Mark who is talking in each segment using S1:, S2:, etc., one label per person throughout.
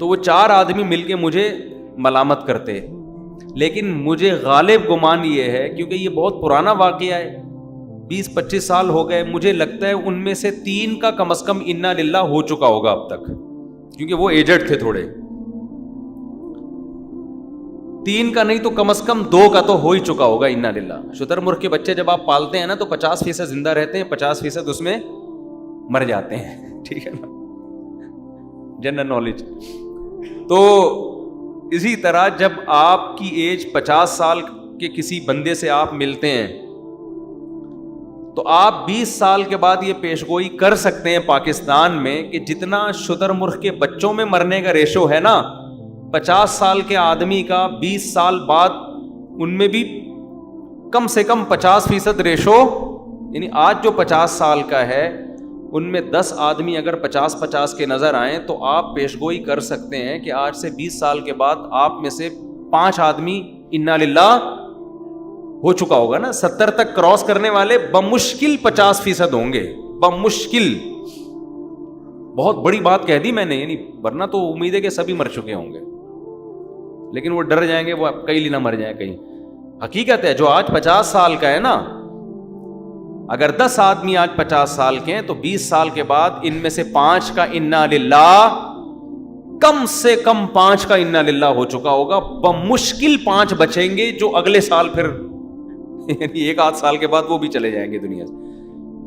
S1: تو وہ 4 آدمی مل کے مجھے ملامت کرتے، لیکن مجھے غالب گمان یہ ہے، کیونکہ یہ بہت پرانا واقعہ ہے، 20-25 سال ہو گئے، مجھے لگتا ہے ان میں سے 3 کا کم از کم انا للہ ہو چکا ہوگا اب تک، کیونکہ وہ ایجڈ تھے تھوڑے، 3 کا نہیں تو کم از کم 2 کا تو ہو ہی چکا ہوگا انا للہ۔ شتر مرغ کے بچے جب آپ پالتے ہیں نا تو 50% زندہ رہتے ہیں، 50% اس میں مر جاتے ہیں، ٹھیک ہے نا، جنرل نالج۔ تو اسی طرح جب آپ کی ایج 50 سال کے کسی بندے سے آپ ملتے ہیں تو آپ 20 سال کے بعد یہ پیشگوئی کر سکتے ہیں پاکستان میں کہ جتنا شتر مرغ کے بچوں میں مرنے کا ریشو ہے نا 50 سال کے آدمی کا 20 سال بعد ان میں بھی کم سے کم 50% ریشو، یعنی آج جو 50 سال کا ہے ان میں 10 آدمی اگر 50-50 کے نظر آئیں تو آپ پیشگوئی کر سکتے ہیں کہ آج سے 20 سال کے بعد آپ میں سے 5 آدمی انا للہ ہو چکا ہوگا نا، 70 تک کراس کرنے والے بمشکل 50% ہوں گے، بمشکل۔ بہت بڑی بات کہہ دی میں نے، یعنی ورنہ تو امید ہے کہ سبھی مر چکے ہوں گے، لیکن وہ ڈر جائیں گے، وہ کئی لینا مر جائیں کہیں۔ حقیقت ہے جو آج 50 سال کا ہے نا، اگر 10 آدمی آج 50 سال کے ہیں تو 20 سال کے بعد ان میں سے 5 کا انا للہ، کم سے کم 5 کا انا للہ ہو چکا ہوگا، بمشکل 5 بچیں گے جو اگلے سال پھر یعنی 1 آدھ سال کے بعد وہ بھی چلے جائیں گے دنیا سے،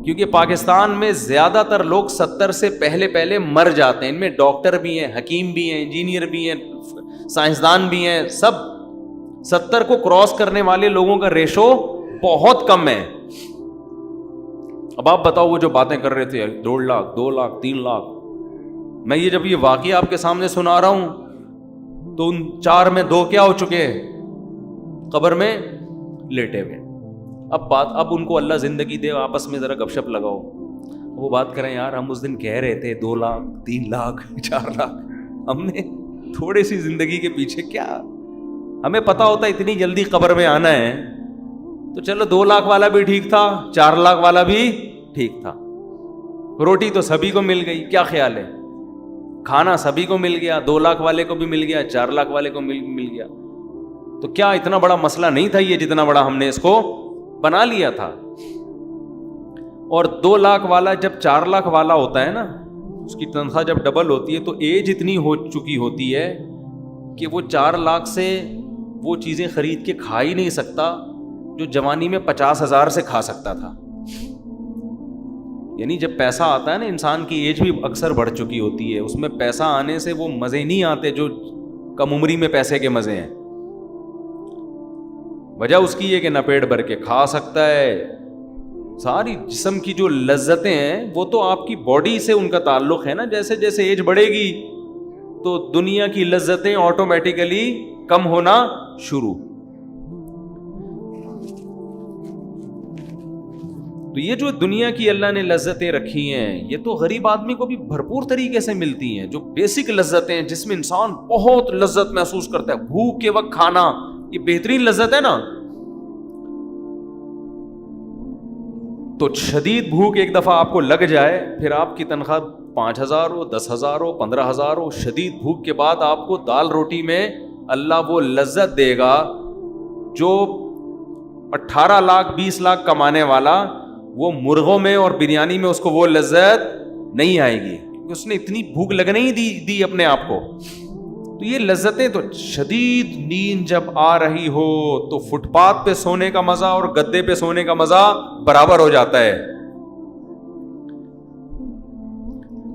S1: کیونکہ پاکستان میں زیادہ تر لوگ 70 سے پہلے مر جاتے ہیں۔ ان میں ڈاکٹر بھی ہیں، حکیم بھی ہیں، انجینئر بھی ہیں، سائنسدان بھی ہیں، سب 70 کو کراس کرنے والے لوگوں کا ریشو بہت کم ہے۔ اب آپ بتاؤ وہ جو باتیں کر رہے تھے 1.5 لاکھ 2 لاکھ 3 لاکھ، میں یہ جب یہ واقعہ آپ کے سامنے سنا رہا ہوں تو ان 4 میں 2 کیا ہو چکے ہیں؟ قبر میں لیٹے ہوئے۔ اب ان کو اللہ زندگی دے، آپس میں ذرا گپ شپ لگاؤ، وہ بات کریں یار ہم اس دن کہہ رہے تھے 2 لاکھ 3 لاکھ 4 لاکھ، ہم نے تھوڑی سی زندگی کے پیچھے کیا، ہمیں پتا ہوتا اتنی جلدی قبر میں آنا ہے تو چلو 2 لاکھ والا بھی ٹھیک تھا، 4 لاکھ والا بھی ٹھیک تھا، روٹی تو سبھی کو مل گئی، کیا خیال ہے؟ کھانا سبھی کو مل گیا، 2 لاکھ والے کو بھی مل گیا، 4 لاکھ والے کو مل گیا، تو کیا اتنا بڑا مسئلہ نہیں تھا یہ جتنا بڑا ہم نے اس کو بنا لیا تھا۔ اور 2 لاکھ والا جب 4 لاکھ والا ہوتا ہے نا، اس کی تنخواہ جب ڈبل ہوتی ہے تو ایج اتنی ہو چکی ہوتی ہے کہ وہ 4 لاکھ سے وہ چیزیں خرید کے کھا ہی نہیں سکتا جو جوانی میں 50,000 سے کھا سکتا تھا۔ یعنی جب پیسہ آتا ہے نا، انسان کی ایج بھی اکثر بڑھ چکی ہوتی ہے، اس میں پیسہ آنے سے وہ مزے نہیں آتے جو کم عمری میں پیسے کے مزے ہیں۔ وجہ اس کی یہ کہ نہ پیٹ بھر کے کھا سکتا ہے، ساری جسم کی جو لذتیں ہیں وہ تو آپ کی باڈی سے ان کا تعلق ہے نا، جیسے جیسے ایج بڑھے گی تو دنیا کی لذتیں آٹومیٹیکلی کم ہونا شروع۔ تو یہ جو دنیا کی اللہ نے لذتیں رکھی ہیں یہ تو غریب آدمی کو بھی بھرپور طریقے سے ملتی ہیں، جو بیسک لذتیں ہیں جس میں انسان بہت لذت محسوس کرتا ہے، بھوک کے وقت کھانا یہ بہترین لذت ہے نا۔ تو شدید بھوک ایک دفعہ آپ کو لگ جائے، پھر آپ کی تنخواہ 5,000 ہو، 10,000 ہو، 15,000 ہو، شدید بھوک کے بعد آپ کو دال روٹی میں اللہ وہ لذت دے گا جو 18 لاکھ 20 لاکھ کمانے والا وہ مرغوں میں اور بریانی میں اس کو وہ لذت نہیں آئے گی، کیونکہ اس نے اتنی بھوک لگنے ہی دی اپنے آپ کو۔ تو یہ لذتیں تو شدید نیند جب آ رہی ہو تو فٹ پاتھ پہ سونے کا مزہ اور گدے پہ سونے کا مزہ برابر ہو جاتا ہے۔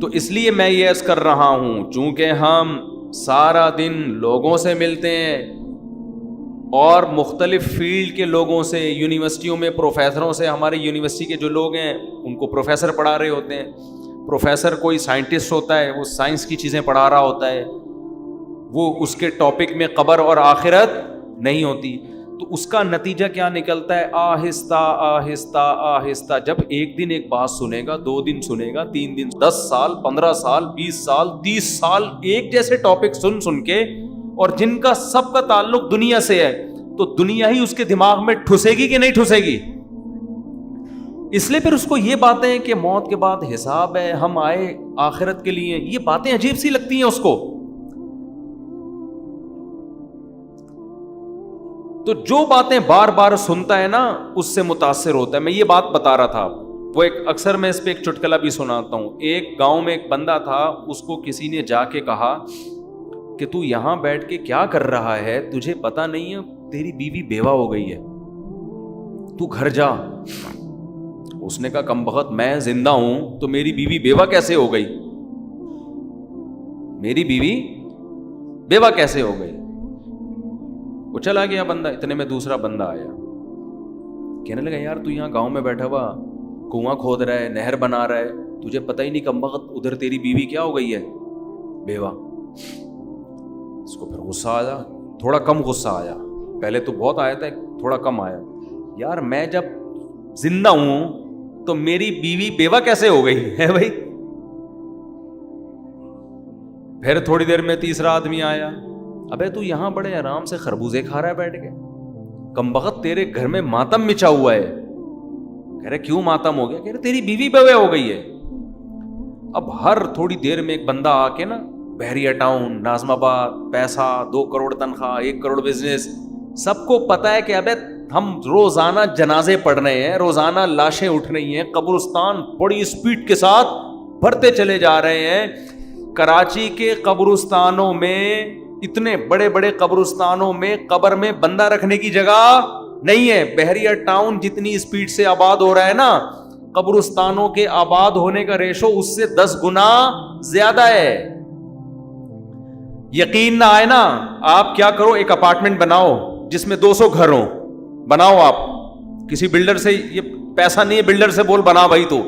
S1: تو اس لیے میں یہ عرض کر رہا ہوں، چونکہ ہم سارا دن لوگوں سے ملتے ہیں اور مختلف فیلڈ کے لوگوں سے، یونیورسٹیوں میں پروفیسروں سے، ہمارے یونیورسٹی کے جو لوگ ہیں ان کو پروفیسر پڑھا رہے ہوتے ہیں، پروفیسر کوئی سائنٹسٹ ہوتا ہے، وہ سائنس کی چیزیں پڑھا رہا ہوتا ہے، وہ اس کے ٹاپک میں قبر اور آخرت نہیں ہوتی، تو اس کا نتیجہ کیا نکلتا ہے؟ آہستہ آہستہ آہستہ جب ایک دن ایک بات سنے گا، 2 دن سنے گا، 3 دن، 10 سال 15 سال 20 سال 30 سال ایک جیسے ٹاپک سن کے، اور جن کا سب کا تعلق دنیا سے ہے، تو دنیا ہی اس کے دماغ میں ٹھسے گی کہ نہیں ٹھسے گی؟ اس لیے پھر اس کو یہ باتیں کہ موت کے بعد حساب ہے، ہم آئے آخرت کے لیے، یہ باتیں عجیب سی لگتی ہیں اس کو، تو جو باتیں بار بار سنتا ہے نا اس سے متاثر ہوتا ہے. میں یہ بات بتا رہا تھا, وہ ایک اکثر میں اس پہ ایک چٹکلا بھی سناتا ہوں. ایک گاؤں میں ایک بندہ تھا, اس کو کسی نے جا کے کہا کہ تو یہاں بیٹھ کے کیا کر رہا ہے, تجھے پتا نہیں ہے تیری بیوی بیوہ ہو گئی ہے, تو گھر جا. اس نے کہا کمبخت میں زندہ ہوں تو میری بیوی بیوہ کیسے ہو گئی, میری بیوی بیوہ کیسے ہو گئی. وہ چلا گیا بندہ. اتنے میں دوسرا بندہ آیا, کہنے لگا یار تو یہاں گاؤں میں بیٹھا ہوا کنواں کھود رہا ہے, نہر بنا رہا ہے, تجھے پتہ ہی نہیں کمبخت ادھر تیری بیوی کیا ہو گئی ہے, بیوہ. اس کو پھر غصہ آیا, تھوڑا کم غصہ آیا, پہلے تو بہت آیا تھا, تھوڑا کم آیا. یار میں جب زندہ ہوں تو میری بیوی بیوہ کیسے ہو گئی ہے بھائی. پھر تھوڑی دیر میں تیسرا آدمی آیا, ابے تو یہاں بڑے آرام سے خربوزے کھا رہا ہے بیٹھ کے, کمبخت تیرے گھر میں ماتم مچا ہوا ہے. کہہ رہے کیوں ماتم ہو گیا, کہہ رہے تیری بیوی بیوہ ہو گئی ہے. اب ہر تھوڑی دیر میں ایک بندہ آ کے نا, بحریہ ٹاؤن, ناظم آباد, پیسہ, 2 کروڑ تنخواہ, 1 کروڑ بزنس, سب کو پتا ہے کہ ابے ہم روزانہ جنازے پڑھ رہے ہیں, روزانہ لاشیں اٹھ رہی ہیں, قبرستان بڑی اسپیڈ کے ساتھ بھرتے چلے جا رہے ہیں. کراچی کے قبرستانوں میں, اتنے بڑے بڑے قبرستانوں میں قبر میں بندہ رکھنے کی جگہ نہیں ہے. بحریہ ٹاؤن جتنی اسپیڈ سے آباد ہو رہا ہے نا, قبرستانوں کے آباد ہونے کا ریشو اس سے 10 گنا زیادہ ہے. یقین نہ آئے نا, آپ کیا کرو, ایک اپارٹمنٹ بناؤ جس میں 200 گھر ہوں, بناؤ آپ. کسی بلڈر سے, یہ پیسہ نہیں ہے بلڈر سے بول بنا بھائی, تو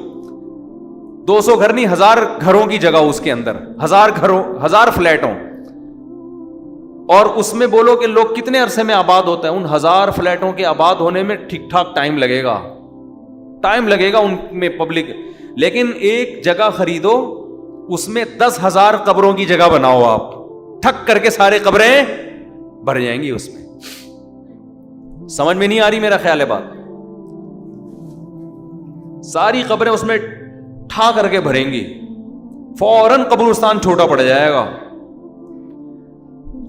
S1: 200 گھر نہیں 1000 گھروں کی جگہ اس کے اندر, 1000 گھروں, 1000 فلیٹ ہوں, اور اس میں بولو کہ لوگ کتنے عرصے میں آباد ہوتا ہے. ان 1000 فلیٹوں کے آباد ہونے میں ٹھیک ٹھاک ٹائم لگے گا ان میں پبلک. لیکن ایک جگہ خریدو, اس میں 10,000 قبروں کی جگہ بناؤ آپ, ٹھک کر کے سارے قبریں بھر جائیں گی اس میں. سمجھ میں نہیں آ رہی میرا خیال ہے بات. ساری قبریں اس میں ٹھا کر کے بھریں گی, فوراً قبرستان چھوٹا پڑ جائے گا.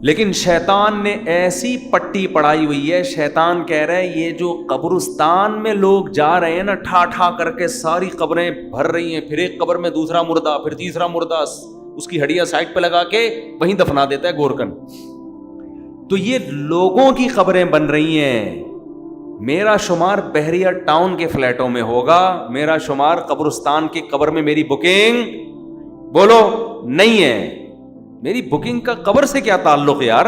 S1: لیکن شیطان نے ایسی پٹی پڑائی ہوئی ہے, شیطان کہہ رہا ہے یہ جو قبرستان میں لوگ جا رہے ہیں نا, ٹھا ٹھا کر کے ساری قبریں بھر رہی ہیں, پھر ایک قبر میں دوسرا مردہ, پھر تیسرا مردہ, اس کی ہڈیاں سائڈ پہ لگا کے وہیں دفنا دیتا ہے گورکن. تو یہ لوگوں کی قبریں بن رہی ہیں. میرا شمار بحریہ ٹاؤن کے فلیٹوں میں ہوگا, میرا شمار قبرستان کی قبر میں میری بکنگ بولو نہیں ہے. میری بکنگ کا قبر سے کیا تعلق یار,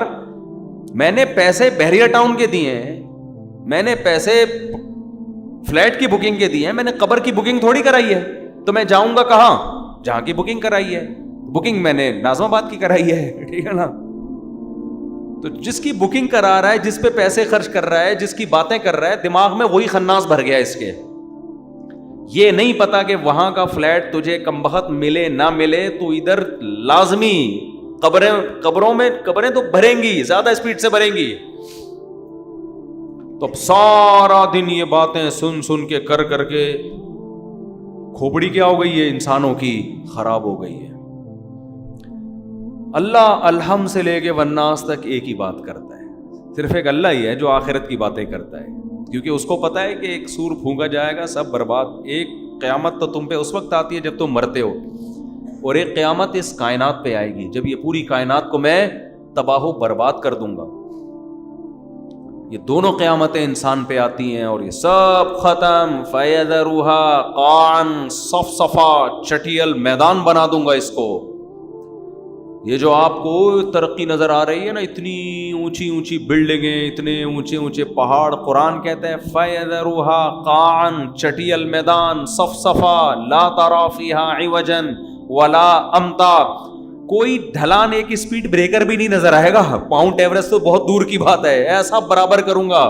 S1: میں نے پیسے بحریہ ٹاؤن کے دیے ہیں, میں نے پیسے فلیٹ کی بکنگ کے دیے ہیں, میں نے قبر کی بکنگ تھوڑی کرائی ہے. تو میں جاؤں گا کہاں, جہاں کی بکنگ کرائی ہے. بکنگ میں نے ناظم آباد کی کرائی ہے, ٹھیک ہے نا. تو جس کی بکنگ کرا رہا ہے, جس پہ پیسے خرچ کر رہا ہے, جس کی باتیں کر رہا ہے, دماغ میں وہی خناس بھر گیا اس کے. یہ نہیں پتا کہ وہاں کا فلیٹ تجھے کمبخت ملے نہ ملے, تو ادھر لازمی قبروں میں قبریں تو بھریں گی, زیادہ اسپیڈ سے بھریں گی. تو اب سارا دن یہ باتیں سن سن کے کر کر کے کھوپڑی کیا ہو گئی ہے, انسانوں کی خراب ہو گئی ہے. اللہ الحم سے لے کے والناس تک ایک ہی بات کرتا ہے, صرف ایک اللہ ہی ہے جو آخرت کی باتیں کرتا ہے, کیونکہ اس کو پتا ہے کہ ایک سور پھونکا جائے گا, سب برباد. ایک قیامت تو تم پہ اس وقت آتی ہے جب تم مرتے ہو, اور ایک قیامت اس کائنات پہ آئے گی جب یہ پوری کائنات کو میں تباہ و برباد کر دوں گا. یہ دونوں قیامتیں انسان پہ آتی ہیں اور یہ سب ختم. فَيَذَرُهَا قَاعًا صَفْصَفًا, چٹیل میدان بنا دوں گا اس کو. یہ جو آپ کو ترقی نظر آ رہی ہے نا, اتنی اونچی اونچی بلڈنگیں, اتنے اونچے اونچے پہاڑ, قرآن کہتا ہے فَيَذَرُهَا قَاعًا, چٹیل میدان, صَفْصَفًا لَا تَرَىٰ فِيهَا عِوَجًا وَلَا أَمْتًا, کوئی ڈھلان, ایک اسپیڈ بریکر بھی نہیں نظر آئے گا. ماؤنٹ ایوریسٹ تو بہت دور کی بات ہے, ایسا برابر کروں گا.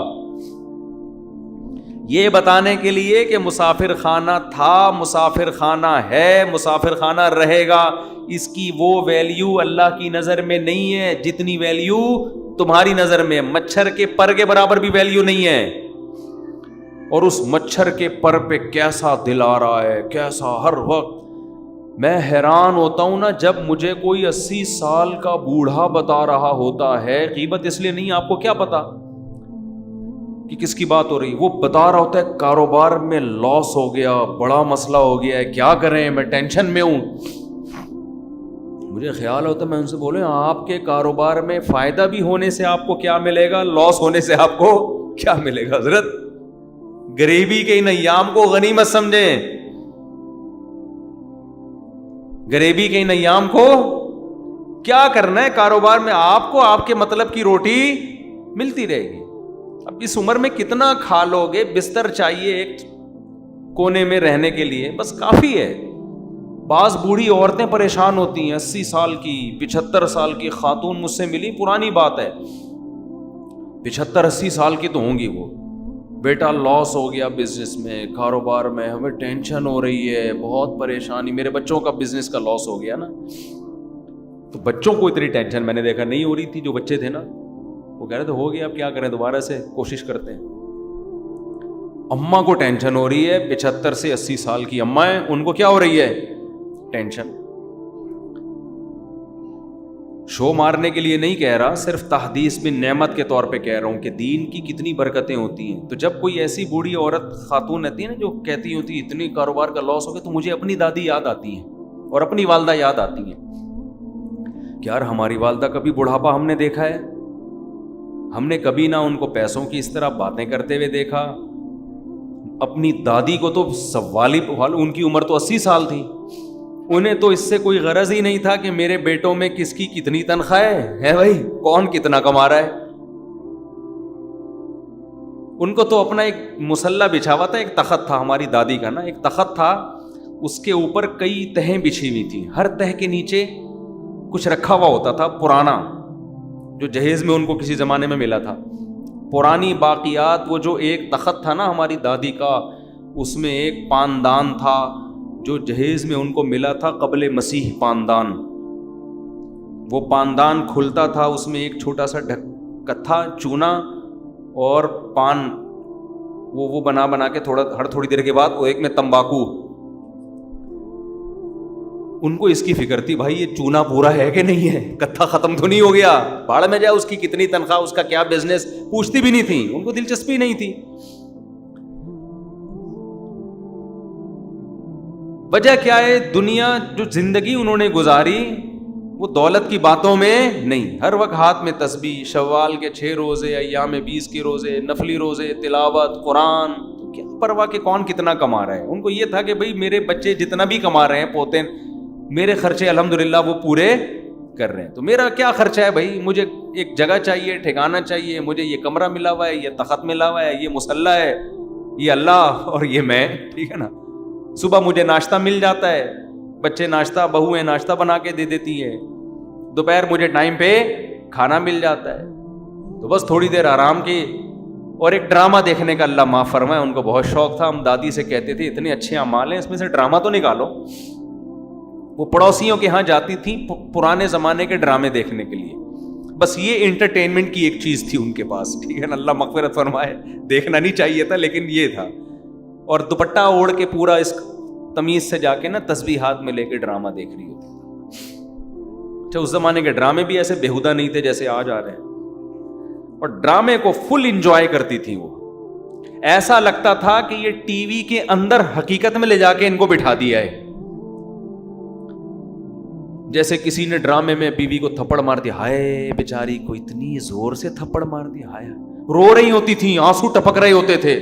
S1: یہ بتانے کے لیے کہ مسافر خانہ تھا, مسافر خانہ ہے, مسافر خانہ رہے گا. اس کی وہ ویلیو اللہ کی نظر میں نہیں ہے جتنی ویلیو تمہاری نظر میں. مچھر کے پر کے برابر بھی ویلیو نہیں ہے. اور اس مچھر کے پر پہ کیسا دل آ رہا ہے, کیسا ہر وقت. میں حیران ہوتا ہوں نا جب مجھے کوئی 80 سال کا بوڑھا بتا رہا ہوتا ہے, غیبت اس لیے نہیں, آپ کو کیا پتا, کہ کس کی بات ہو رہی, وہ بتا رہا ہوتا ہے کاروبار میں لاس ہو گیا, بڑا مسئلہ ہو گیا ہے, کیا کریں, میں ٹینشن میں ہوں. مجھے خیال ہوتا ہے میں ان سے بولوں آپ کے کاروبار میں فائدہ بھی ہونے سے آپ کو کیا ملے گا, لاس ہونے سے آپ کو کیا ملے گا. حضرت غریبی کے ان ایام کو غنیمت سمجھیں, غریبی کے ان ایام کو کیا کرنا ہے کاروبار میں, آپ کو آپ کے مطلب کی روٹی ملتی رہے گی. اب اس عمر میں کتنا کھا لو گے, بستر چاہیے ایک کونے میں رہنے کے لیے, بس کافی ہے. بعض بوڑھی عورتیں پریشان ہوتی ہیں, 80 سال کی 75 سال کی خاتون مجھ سے ملی, پرانی بات ہے, 75-80 سال کی تو ہوں گی وہ, بیٹا لاس ہو گیا بزنس میں, کاروبار میں, ہمیں ٹینشن ہو رہی ہے, بہت پریشانی, میرے بچوں کا بزنس کا لاس ہو گیا نا. تو بچوں کو اتنی ٹینشن میں نے دیکھا نہیں ہو رہی تھی, جو بچے تھے نا وہ کہہ رہے تھے ہو گیا اب کیا کریں, دوبارہ سے کوشش کرتے ہیں. اماں کو ٹینشن ہو رہی ہے, 75 سے 80 سال کی اماں ہیں, ان کو کیا ہو رہی ہے, ٹینشن. شو مارنے کے لیے نہیں کہہ رہا, صرف تحدیث بن نعمت کے طور پہ کہہ رہا ہوں کہ دین کی کتنی برکتیں ہوتی ہیں. تو جب کوئی ایسی بوڑھی عورت خاتون رہتی ہے نا جو کہتی ہوتی ہے اتنی کاروبار کا لاس ہو گیا, تو مجھے اپنی دادی یاد آتی ہیں اور اپنی والدہ یاد آتی ہیں کہ یار ہماری والدہ کبھی بڑھاپا ہم نے دیکھا ہے, ہم نے کبھی نہ ان کو پیسوں کی اس طرح باتیں کرتے ہوئے دیکھا. اپنی دادی کو تو سوالی, ان کی عمر تو 80 سال تھی, انہیں تو اس سے کوئی غرض ہی نہیں تھا کہ میرے بیٹوں میں کس کی کتنی تنخواہ ہے بھائی, کون کتنا کما رہا ہے. ان کو تو اپنا ایک مسلح بچھا ہوا تھا, ایک تخت تھا ہماری دادی کا نا, ایک تخت تھا, اس کے اوپر کئی تہیں بچھی ہوئی تھیں, ہر تہ کے نیچے کچھ رکھا ہوا ہوتا تھا پرانا, جو جہیز میں ان کو کسی زمانے میں ملا تھا, پرانی باقیات. وہ جو ایک تخت تھا نا ہماری دادی کا, اس میں ایک پاندان تھا جو جہیز میں ان کو ملا تھا قبل مسیح پاندان. وہ پاندان کھلتا تھا, اس میں ایک چھوٹا سا ڈھکت تھا, چونا اور پان, وہ بنا کے ہر تھوڑی دیر کے بعد وہ ایک میں تمباکو. ان کو اس کی فکر تھی بھائی یہ چونا پورا ہے کہ نہیں ہے, کتھا ختم تو نہیں ہو گیا, باڑ میں جائے, اس کی کتنی تنخواہ, اس کا کیا بزنس, پوچھتی بھی نہیں تھی, ان کو دلچسپی نہیں تھی. وجہ کیا ہے, دنیا جو زندگی انہوں نے گزاری وہ دولت کی باتوں میں نہیں, ہر وقت ہاتھ میں تسبیح, شوال کے 6 روزے, ایام 20 کے روزے, نفلی روزے, تلاوت قرآن, کیا پرواہ کہ کون کتنا کما رہا ہے. ان کو یہ تھا کہ بھائی میرے بچے جتنا بھی کما رہے ہیں, پوتے, میرے خرچے الحمدللہ وہ پورے کر رہے ہیں, تو میرا کیا خرچہ ہے بھائی, مجھے ایک جگہ چاہیے, ٹھکانہ چاہیے, مجھے یہ کمرہ ملا ہوا ہے, یہ تخت ملا ہوا ہے, یہ مصلی ہے, یہ اللہ اور یہ میں, ٹھیک ہے نا. صبح مجھے ناشتہ مل جاتا ہے, بچے ناشتہ, بہویں ناشتہ بنا کے دے دیتی ہیں, دوپہر مجھے ٹائم پہ کھانا مل جاتا ہے, تو بس تھوڑی دیر آرام کی. اور ایک ڈرامہ دیکھنے کا اللہ معاف فرمائے ان کو بہت شوق تھا, ہم دادی سے کہتے تھے اتنے اچھے اعمال ہیں, اس میں سے ڈرامہ تو نکالو. وہ پڑوسیوں کے ہاں جاتی تھیں پرانے زمانے کے ڈرامے دیکھنے کے لیے, بس یہ انٹرٹینمنٹ کی ایک چیز تھی ان کے پاس, ٹھیک ہے نا, اللہ مغفرت فرمائے, دیکھنا نہیں چاہیے تھا لیکن یہ تھا. اور دوپٹہ اوڑھ کے پورا اس تمیز سے جا کے نا تسبیحات میں لے کے ڈرامہ دیکھ رہی ہوتی. اچھا اس زمانے کے ڈرامے بھی ایسے بےہودہ نہیں تھے جیسے آج آ رہے ہیں, اور ڈرامے کو فل انجوائے کرتی تھی وہ, ایسا لگتا تھا کہ یہ ٹی وی کے اندر حقیقت میں لے جا کے ان کو بٹھا دیا ہے. جیسے کسی نے ڈرامے میں بیوی کو تھپڑ مار دیا, ہائے بیچاری کو اتنی زور سے تھپڑ مار دیا, ہائے, رو رہی ہوتی تھی, آنسو ٹپک رہے ہوتے تھے.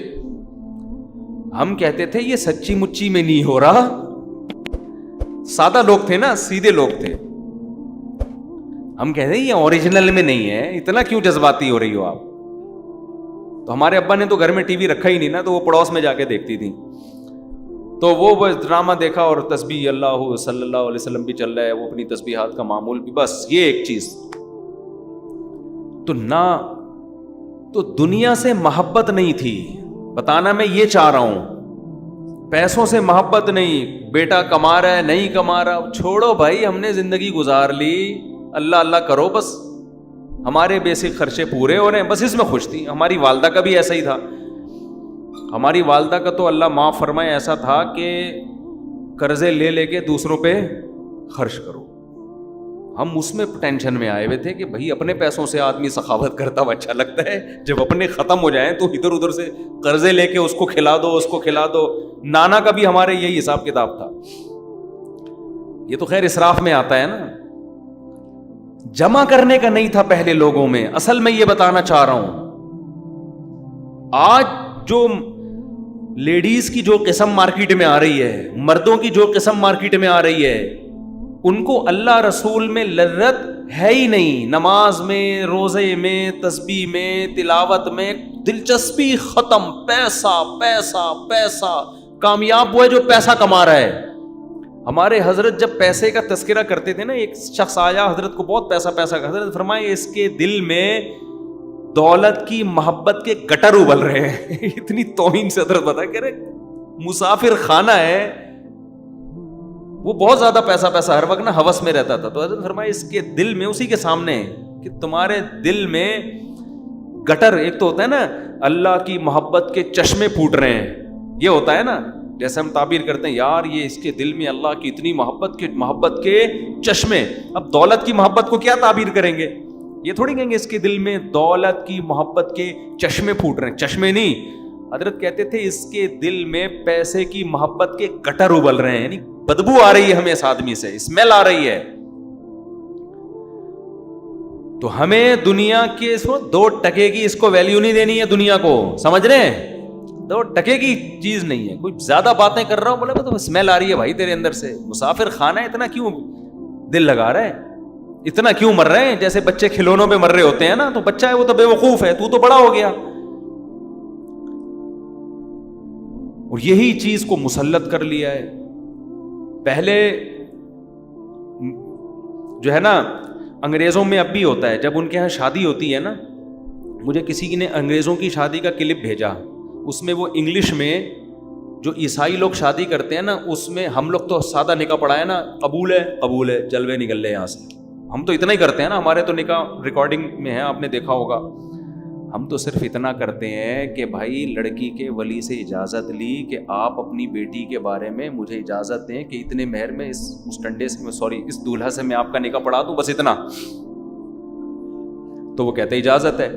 S1: ہم کہتے تھے یہ سچی مچی میں نہیں ہو رہا, سادہ لوگ تھے نا, سیدھے لوگ تھے, ہم کہتے ہیں یہ اوریجنل میں نہیں ہے, اتنا کیوں جذباتی ہو رہی ہو آپ. تو ہمارے ابا نے تو گھر میں ٹی وی رکھا ہی نہیں نا, تو وہ پڑوس میں جا کے دیکھتی تھی. تو وہ بس ڈرامہ دیکھا اور تسبیح اللہ صلی اللہ علیہ وسلم بھی چل رہا ہے, وہ اپنی تسبیحات کا معمول بھی, بس یہ ایک چیز. تو نہ تو دنیا سے محبت نہیں تھی, بتانا میں یہ چاہ رہا ہوں, پیسوں سے محبت نہیں, بیٹا کما رہا ہے نہیں کما رہا, چھوڑو بھائی, ہم نے زندگی گزار لی, اللہ اللہ کرو, بس ہمارے بیسک خرچے پورے ہو رہے ہیں, بس اس میں خوش تھی. ہماری والدہ کا بھی ایسا ہی تھا. ہماری والدہ کا تو اللہ معاف فرمائے ایسا تھا کہ قرضے لے لے کے دوسروں پہ خرچ کرو. ہم اس میں ٹینشن میں آئے ہوئے تھے کہ بھائی اپنے پیسوں سے آدمی سخاوت کرتا ہوا اچھا لگتا ہے, جب اپنے ختم ہو جائیں تو ادھر ادھر سے قرضے لے کے اس کو کھلا دو, اس کو کھلا دو. نانا کا بھی ہمارے یہی حساب کتاب تھا. یہ تو خیر اسراف میں آتا ہے نا, جمع کرنے کا نہیں تھا پہلے لوگوں میں. اصل میں یہ بتانا چاہ رہا ہوں, آج جو لیڈیز کی جو قسم مارکیٹ میں آ رہی ہے, مردوں کی جو قسم مارکیٹ میں آ رہی ہے, ان کو اللہ رسول میں لذت ہے ہی نہیں. نماز میں, روزے میں, تسبیح میں, تلاوت میں دلچسپی ختم. پیسہ پیسہ پیسہ. کامیاب وہ ہے جو پیسہ کما رہا ہے. ہمارے حضرت جب پیسے کا تذکرہ کرتے تھے نا, ایک شخص آیا حضرت کو, بہت پیسہ پیسہ کا. حضرت فرمائے اس کے دل میں دولت کی محبت کے گٹر ابل رہے ہیں. اتنی توہین سے حضرت بتا کہ رہے مسافر خانہ ہے, وہ بہت زیادہ پیسہ ہر وقت نا ہوس میں رہتا تھا. تو حضرت فرمائے اس کے دل میں, اسی کے سامنے کہ تمہارے دل میں گٹر, ایک تو ہوتا ہے نا اللہ کی محبت کے چشمے پھوٹ رہے ہیں, یہ ہوتا ہے نا, جیسے ہم تعبیر کرتے ہیں یار یہ اس کے دل میں اللہ کی اتنی محبت کے چشمے. اب دولت کی محبت کو کیا تعبیر کریں گے, یہ تھوڑی کہیں گے اس کے دل میں دولت کی محبت کے چشمے پھوٹ رہے ہیں. چشمے نہیں, حضرت کہتے تھے اس کے دل میں پیسے کی محبت کے گٹر ابل رہے ہیں, یعنی بدبو آ رہی ہے ہمیں اس آدمی سے, اسمیل آ رہی ہے. تو ہمیں دنیا کے 2 ٹکے کی اس کو ویلیو نہیں دینی ہے. دنیا کو سمجھ رہے ہیں, 2 ٹکے کی چیز نہیں ہے. کوئی زیادہ باتیں کر رہا ہوں, بولے تو اسمیل آ رہی ہے بھائی تیرے اندر سے. مسافر خانہ ہے, اتنا کیوں دل لگا رہا ہے, اتنا کیوں مر رہے ہیں؟ جیسے بچے کھلونوں پہ مر رہے ہوتے ہیں نا, تو بچہ ہے وہ تو بے وقوف ہے, تو بڑا ہو گیا. اور یہی چیز کو مسلط کر لیا ہے. پہلے جو ہے نا انگریزوں میں اب بھی ہوتا ہے, جب ان کے یہاں شادی ہوتی ہے نا, مجھے کسی نے انگریزوں کی شادی کا کلپ بھیجا, اس میں وہ انگلش میں جو عیسائی لوگ شادی کرتے ہیں نا, اس میں ہم لوگ تو سادہ نکاح پڑھا ہے نا, قبول ہے جلوے نکل لے یہاں سے. ہم تو اتنا ہی کرتے ہیں نا, ہمارے تو نکاح ریکارڈنگ میں ہے, آپ نے دیکھا ہوگا. ہم تو صرف اتنا کرتے ہیں کہ بھائی لڑکی کے ولی سے اجازت لی کہ آپ اپنی بیٹی کے بارے میں مجھے اجازت دیں کہ اتنے مہر میں اس ٹنڈے سے, اس دولہا سے میں آپ کا نکاح پڑھا دوں, بس اتنا. تو وہ کہتے اجازت ہے.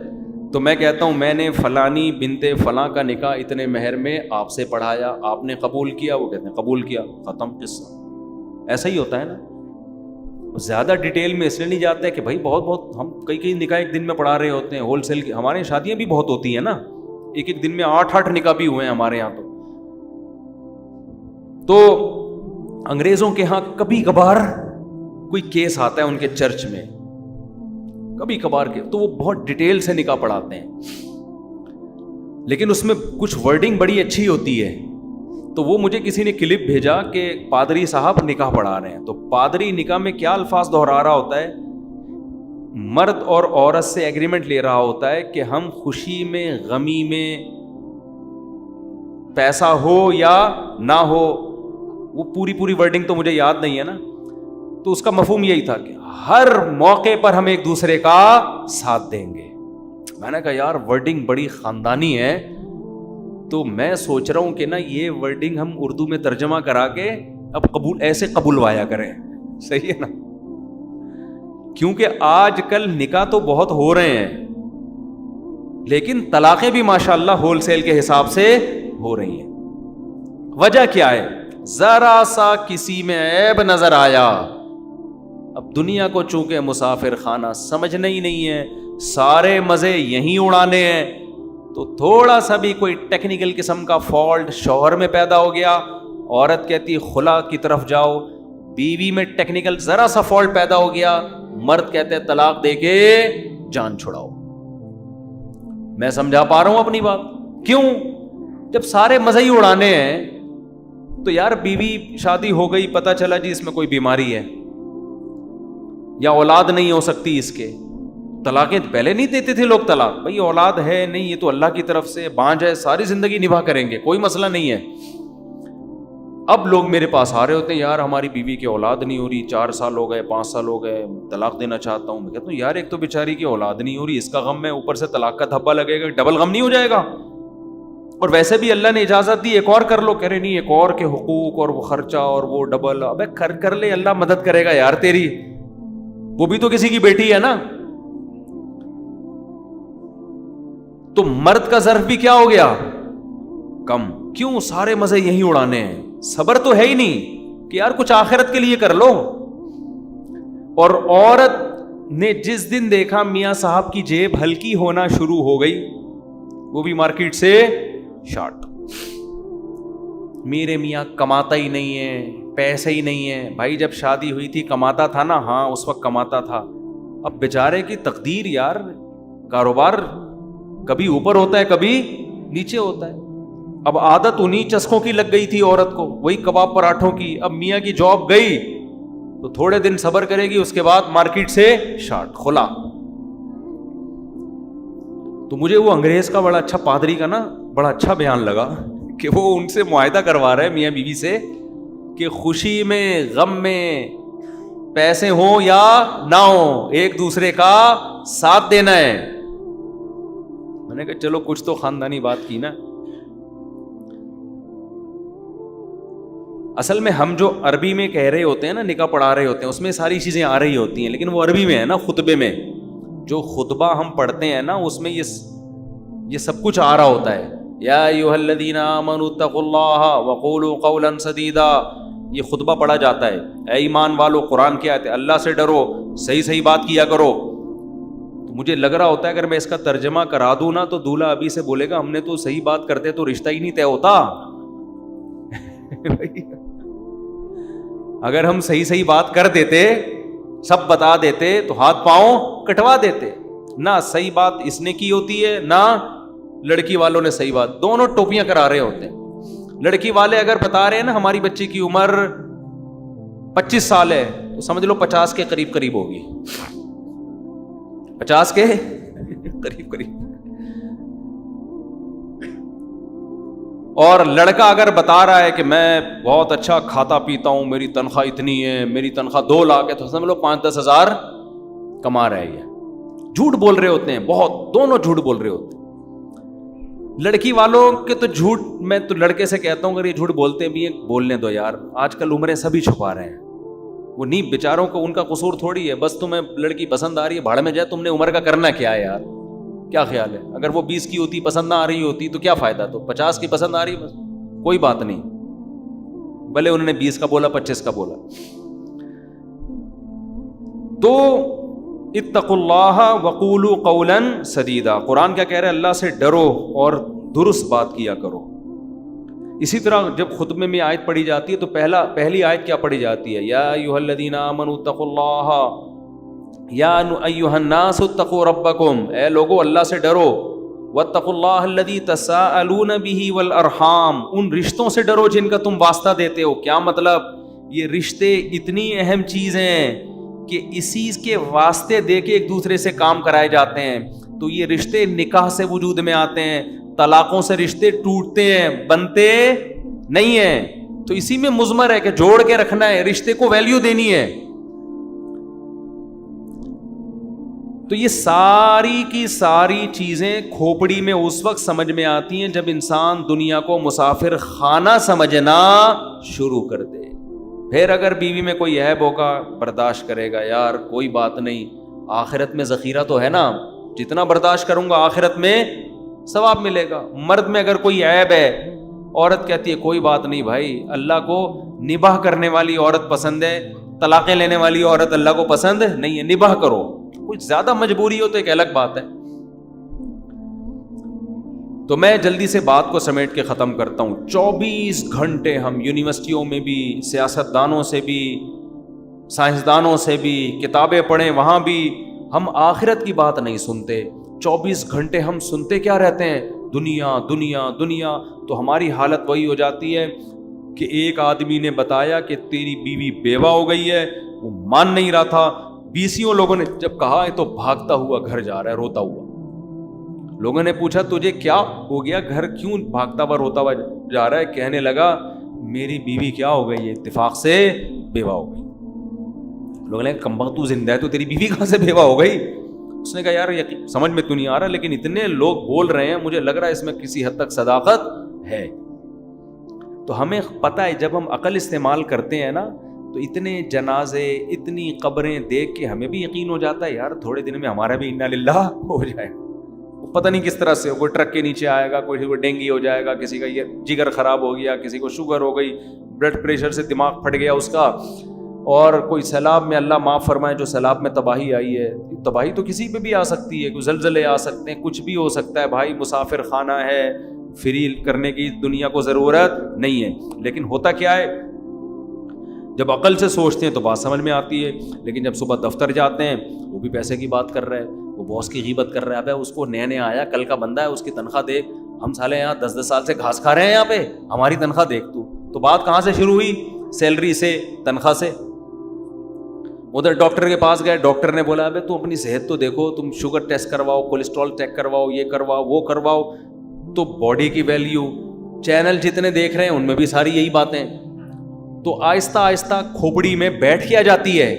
S1: تو میں کہتا ہوں میں نے فلانی بنت فلاں کا نکاح اتنے مہر میں آپ سے پڑھایا, آپ نے قبول کیا؟ وہ کہتے ہیں قبول کیا, ختم قصہ. ایسا ہی ہوتا ہے نا. زیادہ ڈیٹیل میں اس لیے نہیں جاتے کہ بھائی بہت ہم کئی نکاح ایک دن میں پڑھا رہے ہوتے ہیں, ہول سیل کی. ہمارے شادیاں بھی بہت ہوتی ہیں نا, ایک دن میں 8 نکاح بھی ہوئے ہیں ہمارے یہاں. تو انگریزوں کے ہاں کبھی کبھار کوئی کیس آتا ہے ان کے چرچ میں, کبھی کبھار کے, تو وہ بہت ڈیٹیل سے نکاح پڑھاتے ہیں, لیکن اس میں کچھ ورڈنگ بڑی اچھی ہوتی ہے. تو وہ مجھے کسی نے کلپ بھیجا کہ پادری صاحب نکاح پڑھا رہے ہیں. تو پادری نکاح میں کیا الفاظ دہرا رہا ہوتا ہے, مرد اور عورت سے ایگریمنٹ لے رہا ہوتا ہے کہ ہم خوشی میں, غمی میں, پیسہ ہو یا نہ ہو, وہ پوری ورڈنگ تو مجھے یاد نہیں ہے نا. تو اس کا مفہوم یہی تھا کہ ہر موقع پر ہم ایک دوسرے کا ساتھ دیں گے. میں نے کہا یار ورڈنگ بڑی خاندانی ہے. تو میں سوچ رہا ہوں کہ نا یہ ورڈنگ ہم اردو میں ترجمہ کرا کے اب ایسے قبولوایا کریں, صحیح ہے نا. کیونکہ آج کل نکاح تو بہت ہو رہے ہیں, لیکن طلاقیں بھی ماشاءاللہ ہول سیل کے حساب سے ہو رہی ہیں. وجہ کیا ہے؟ ذرا سا کسی میں عیب نظر آیا. اب دنیا کو چونکہ مسافر خانہ سمجھنا ہی نہیں ہے, سارے مزے یہیں اڑانے ہیں, تو تھوڑا سا بھی کوئی ٹیکنیکل قسم کا فالٹ شوہر میں پیدا ہو گیا, عورت کہتی خلا کی طرف جاؤ, بیوی میں ٹیکنیکل ذرا سا فالٹ پیدا ہو گیا, مرد کہتے طلاق دے کے جان چھڑاؤ. میں سمجھا پا رہا ہوں اپنی بات؟ کیوں؟ جب سارے مزے ہی اڑانے ہیں تو یار بیوی شادی ہو گئی, پتہ چلا جی اس میں کوئی بیماری ہے یا اولاد نہیں ہو سکتی اس کے, طلاقیں پہلے نہیں دیتے تھے لوگ طلاق, بھائی اولاد ہے نہیں, یہ تو اللہ کی طرف سے, بانجھ ہے, ساری زندگی نبھا کریں گے, کوئی مسئلہ نہیں ہے. اب لوگ میرے پاس آ رہے ہوتے ہیں, یار ہماری بیوی کی اولاد نہیں ہو رہی, 4 سال ہو گئے, 5 سال ہو گئے, طلاق دینا چاہتا ہوں. میں کہتا ہوں یار ایک تو بیچاری کی اولاد نہیں ہو رہی, اس کا غم ہے, اوپر سے طلاق کا دھبا لگے گا, ڈبل غم نہیں ہو جائے گا؟ اور ویسے بھی اللہ نے اجازت دی ایک اور کر لو, کہہ رہے نہیں ایک اور کے حقوق اور وہ خرچہ اور وہ ڈبل. ابے کر لے, اللہ مدد کرے گا یار تیری. وہ بھی تو کسی کی بیٹی ہے نا. تو مرد کا ظرف بھی کیا ہو گیا؟ کم. کیوں؟ سارے مزے یہی اڑانے ہیں. صبر تو ہے ہی نہیں کہ یار کچھ آخرت کے لیے کر لو. اور عورت نے جس دن دیکھا میاں صاحب کی جیب ہلکی ہونا شروع ہو گئی, وہ بھی مارکیٹ سے شارٹ. میرے میاں کماتا ہی نہیں ہے, پیسے ہی نہیں ہے. بھائی جب شادی ہوئی تھی کماتا تھا نا؟ ہاں اس وقت کماتا تھا. اب بیچارے کی تقدیر یار, کاروبار کبھی اوپر ہوتا ہے کبھی نیچے ہوتا ہے. اب عادت انہی چسکوں کی لگ گئی تھی عورت کو, وہی کباب پراٹھوں کی. اب میاں کی جاب گئی تو تھوڑے دن صبر کرے گی, اس کے بعد مارکیٹ سے شارٹ کھلا. تو مجھے وہ انگریز کا بڑا اچھا پادری کا نا بڑا اچھا بیان لگا کہ وہ ان سے معاہدہ کروا رہے میاں بیوی سے کہ خوشی میں غم میں پیسے ہوں یا نہ ہوں ایک دوسرے کا ساتھ دینا ہے. میں نے کہا چلو کچھ تو خاندانی بات کی نا. اصل میں ہم جو عربی میں کہہ رہے ہوتے ہیں نا, نکاح پڑھا رہے ہوتے ہیں, اس میں ساری چیزیں آ رہی ہوتی ہیں, لیکن وہ عربی میں ہے نا. خطبے میں جو خطبہ ہم پڑھتے ہیں نا, اس میں یہ سب کچھ آ رہا ہوتا ہے. یا ایھا الذین آمنوا اتقوا اللہ وقولوا قولا سدیدا, یہ خطبہ پڑھا جاتا ہے. اے ایمان والو, قرآن کی آیت ہے, اللہ سے ڈرو, صحیح بات کیا کرو. تو مجھے لگ رہا ہوتا ہے اگر میں اس کا ترجمہ کرا دوں نا تو دولہا ابھی سے بولے گا ہم نے تو صحیح بات کرتے تو رشتہ ہی نہیں طے ہوتا. اگر ہم صحیح بات کر دیتے, سب بتا دیتے, تو ہاتھ پاؤں کٹوا دیتے. نہ صحیح بات اس نے کی ہوتی ہے, نہ لڑکی والوں نے صحیح بات. دونوں ٹوپیاں کرا رہے ہوتے ہیں. لڑکی والے اگر بتا رہے ہیں نا ہماری بچی کی عمر 25 سال ہے, تو سمجھ لو 50 کے قریب ہوگی. 50 کے قریب. اور لڑکا اگر بتا رہا ہے کہ میں بہت اچھا کھاتا پیتا ہوں, میری تنخواہ اتنی ہے, میری تنخواہ 2 لاکھ ہے, تو سمجھ لو 5-10 ہزار کما رہے ہیں. جھوٹ بول رہے ہوتے ہیں بہت, دونوں جھوٹ بول رہے ہوتے ہیں. لڑکی والوں کے تو جھوٹ, میں تو لڑکے سے کہتا ہوں اگر یہ جھوٹ بولتے بھی ہیں بولنے دو یار, آج کل عمریں سبھی چھپا رہے ہیں. وہ نہیں بیچاروں کو, ان کا قصور تھوڑی ہے, بس تمہیں لڑکی پسند آ رہی ہے, بھاڑ میں جائے, تم نے عمر کا کرنا کیا ہے یار, کیا خیال ہے؟ اگر وہ 20 کی ہوتی پسند نہ آ رہی ہوتی تو کیا فائدہ, تو 50 کی پسند آ رہی بس کوئی بات نہیں, بھلے انہوں نے 20 کا بولا 25 کا بولا. تو اتقوا اللہ وقولوا قولا سدیدا, قرآن کیا کہہ رہا ہے؟ اللہ سے ڈرو اور درست بات کیا کرو. اسی طرح جب خطبے میں آیت پڑھی جاتی ہے تو پہلی آیت کیا پڑھی جاتی ہے؟ یا ایھا الذین آمنوا اتقوا اللہ یا ایھا الناس اتقوا ربکم, اے لوگو اللہ سے ڈرو. واتقوا اللہ الذی تساءلون بہ والارحام, ان رشتوں سے ڈرو جن کا تم واسطہ دیتے ہو. کیا مطلب؟ یہ رشتے اتنی اہم چیز ہیں کہ اسی کے واسطے دے کے ایک دوسرے سے کام کرائے جاتے ہیں. تو یہ رشتے نکاح سے وجود میں آتے ہیں, طلاقوں سے رشتے ٹوٹتے ہیں, بنتے نہیں ہیں. تو اسی میں مضمر ہے کہ جوڑ کے رکھنا ہے, رشتے کو ویلیو دینی ہے. تو یہ ساری کی ساری چیزیں کھوپڑی میں اس وقت سمجھ میں آتی ہیں جب انسان دنیا کو مسافر خانہ سمجھنا شروع کر دے. پھر اگر بیوی میں کوئی عیب ہوگا برداشت کرے گا, یار کوئی بات نہیں, آخرت میں ذخیرہ تو ہے نا, جتنا برداشت کروں گا آخرت میں ثواب ملے گا. مرد میں اگر کوئی عیب ہے, عورت کہتی ہے کوئی بات نہیں بھائی, اللہ کو نباہ کرنے والی عورت پسند ہے, طلاقیں لینے والی عورت اللہ کو پسند نہیں ہے, نباہ کرو. کچھ زیادہ مجبوری ہو تو ایک الگ بات ہے. تو میں جلدی سے بات کو سمیٹ کے ختم کرتا ہوں. 24 گھنٹے ہم یونیورسٹیوں میں بھی, سیاستدانوں سے بھی, سائنسدانوں سے بھی کتابیں پڑھیں, وہاں بھی ہم آخرت کی بات نہیں سنتے. 24 گھنٹے ہم سنتے کیا رہتے ہیں؟ دنیا دنیا دنیا. تو ہماری حالت وہی ہو جاتی ہے کہ ایک آدمی نے بتایا کہ تیری بیوی بیوہ ہو گئی ہے, وہ مان نہیں رہا تھا. 20 لوگوں نے جب کہا تو بھاگتا ہوا گھر جا رہا ہے روتا ہوا. لوگوں نے پوچھا تجھے کیا ہو گیا, گھر کیوں بھاگتا ہوا روتا ہوا جا رہا ہے؟ کہنے لگا میری بیوی کیا ہو گئی ہے, اتفاق سے بیوہ ہو گئی. لوگوں نے کہا کمبخت تو زندہ ہے تو تیری بیوی کہاں سے بیوہ ہو گئی؟ اس نے کہا یار سمجھ میں تو نہیں آ رہا, لیکن اتنے لوگ بول رہے ہیں, مجھے لگ رہا ہے اس میں کسی حد تک صداقت ہے. تو ہمیں پتہ ہے جب ہم عقل استعمال کرتے ہیں نا تو اتنے جنازے اتنی قبریں دیکھ کے ہمیں بھی یقین ہو جاتا ہے یار تھوڑے دن میں ہمارا بھی انا للہ ہو جائے گا. پتہ نہیں کس طرح سے کوئی ٹرک کے نیچے آئے گا, کوئی کو ڈینگی ہو جائے گا, کسی کا یہ جگر خراب ہو گیا, کسی کو شوگر ہو گئی, بلڈ پریشر سے دماغ پھٹ گیا اس کا, اور کوئی سیلاب میں اللہ معاف فرمائے جو سیلاب میں تباہی آئی ہے. تباہی تو کسی پہ بھی آ سکتی ہے, کوئی زلزلے آ سکتے ہیں, کچھ بھی ہو سکتا ہے بھائی. مسافر خانہ ہے, فری کرنے کی دنیا کو ضرورت نہیں ہے. لیکن ہوتا کیا ہے, جب عقل سے سوچتے ہیں تو بات سمجھ میں آتی ہے, لیکن جب صبح دفتر جاتے ہیں وہ بھی پیسے کی بات کر رہا ہے, وہ باس کی غیبت کر رہا ہے. ابے اس کو نیا آیا, کل کا بندہ ہے, اس کی تنخواہ دیکھ, ہم سالے یہاں 10 سال سے گھاس کھا رہے ہیں یہاں پہ, ہماری تنخواہ دیکھ تو بات کہاں سے شروع ہوئی, سیلری سے, تنخواہ سے. ادھر ڈاکٹر کے پاس گئے, ڈاکٹر نے بولا ابے تم اپنی صحت تو دیکھو, تم شوگر ٹیسٹ کرواؤ, کولیسٹرول چیک کرواؤ, یہ کرواؤ وہ کرواؤ. تو باڈی کی ویلیو چینل جتنے دیکھ رہے ہیں ان میں بھی ساری یہی باتیں. تو آہستہ آہستہ کھوپڑی میں بیٹھ کے آ جاتی ہے,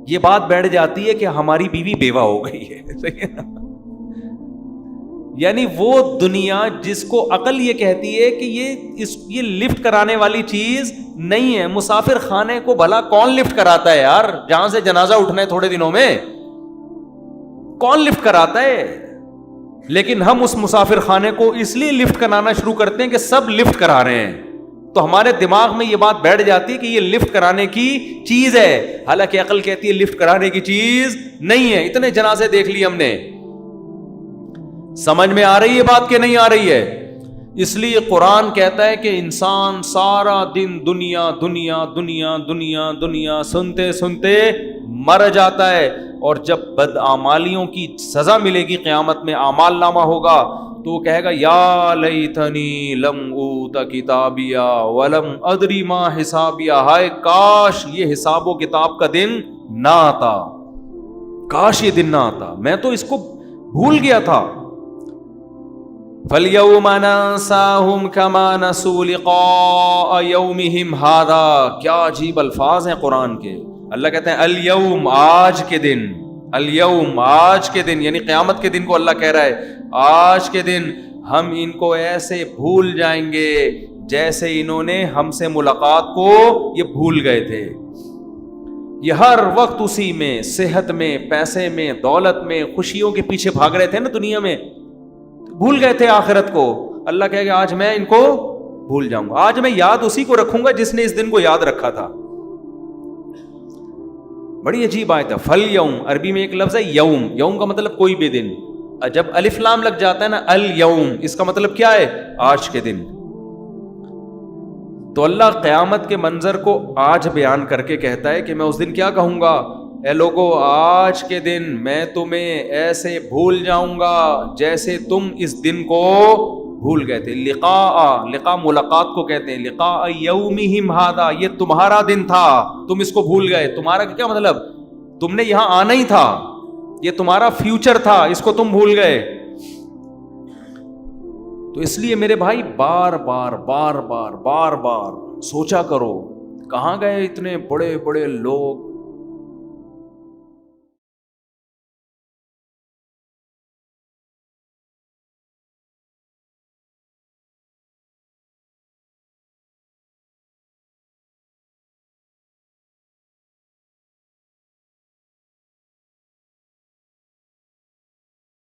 S1: یہ بات بیٹھ جاتی ہے کہ ہماری بیوی بیوہ ہو گئی ہے. یعنی وہ دنیا جس کو عقل یہ کہتی ہے کہ یہ لفٹ کرانے والی چیز نہیں ہے. مسافر خانے کو بھلا کون لفٹ کراتا ہے یار, جہاں سے جنازہ اٹھنا ہے تھوڑے دنوں میں, کون لفٹ کراتا ہے؟ لیکن ہم اس مسافر خانے کو اس لیے لفٹ کرانا شروع کرتے ہیں کہ سب لفٹ کرا رہے ہیں, تو ہمارے دماغ میں یہ بات بیٹھ جاتی ہے کہ یہ لفٹ کرانے کی چیز ہے, حالانکہ عقل کہتی ہے لفٹ کرانے کی چیز نہیں ہے. اتنے جنازے دیکھ لیے ہم نے. سمجھ میں آ رہی ہے بات کہ نہیں آ رہی ہے؟ اس لیے قرآن کہتا ہے کہ انسان سارا دن دنیا دنیا دنیا دنیا دنیا سنتے سنتے مر جاتا ہے, اور جب بدعمالیوں کی سزا ملے گی قیامت میں, اعمال نامہ ہوگا, تو وہ کہے گا یا لیتنی لم اوت کتابیا ولم ادری ما حسابیا, ہائے کاش یہ حساب و کتاب کا دن نہ آتا, کاش یہ دن نہ آتا, میں تو اس کو بھول گیا تھا. فَالْيَوْمَ نَنْسَاهُمْ كَمَا نَسُوا لِقَاءَ يَوْمِهِمْ هَذَا. کیا عجیب الفاظ ہیں قرآن کے. اللہ کہتے ہیں الیوم, آج کے دن, الیوم آج کے دن, یعنی قیامت کے دن کو اللہ کہہ رہا ہے آج کے دن ہم ان کو ایسے بھول جائیں گے جیسے انہوں نے ہم سے ملاقات کو یہ بھول گئے تھے. یہ ہر وقت اسی میں, صحت میں, پیسے میں, دولت میں, خوشیوں کے پیچھے بھاگ رہے تھے نا دنیا میں, بھول گئے تھے آخرت کو. اللہ کہے گا آج میں ان کو بھول جاؤں گا, آج میں یاد اسی کو رکھوں گا جس نے اس دن کو یاد رکھا تھا. بڑی عجیب آیت ہے. فل یوم, عربی میں ایک لفظ ہے یوم, یوم کا مطلب کوئی بھی دن. جب الف لام لگ جاتا ہے نا الیوم, اس کا مطلب کیا ہے, آج کے دن. تو اللہ قیامت کے منظر کو آج بیان کر کے کہتا ہے کہ میں اس دن کیا کہوں گا, اے لوگو آج کے دن میں تمہیں ایسے بھول جاؤں گا جیسے تم اس دن کو بھول گئے تھے. لقاء ملاقات کو کہتے ہیں, لقاء یومہم ھذا, یہ تمہارا دن تھا, تم اس کو بھول گئے. تمہارا کیا مطلب, تم نے یہاں آنا ہی تھا, یہ تمہارا فیوچر تھا, اس کو تم بھول گئے. تو اس لیے میرے بھائی بار بار بار بار بار بار سوچا کرو, کہاں گئے اتنے بڑے بڑے لوگ,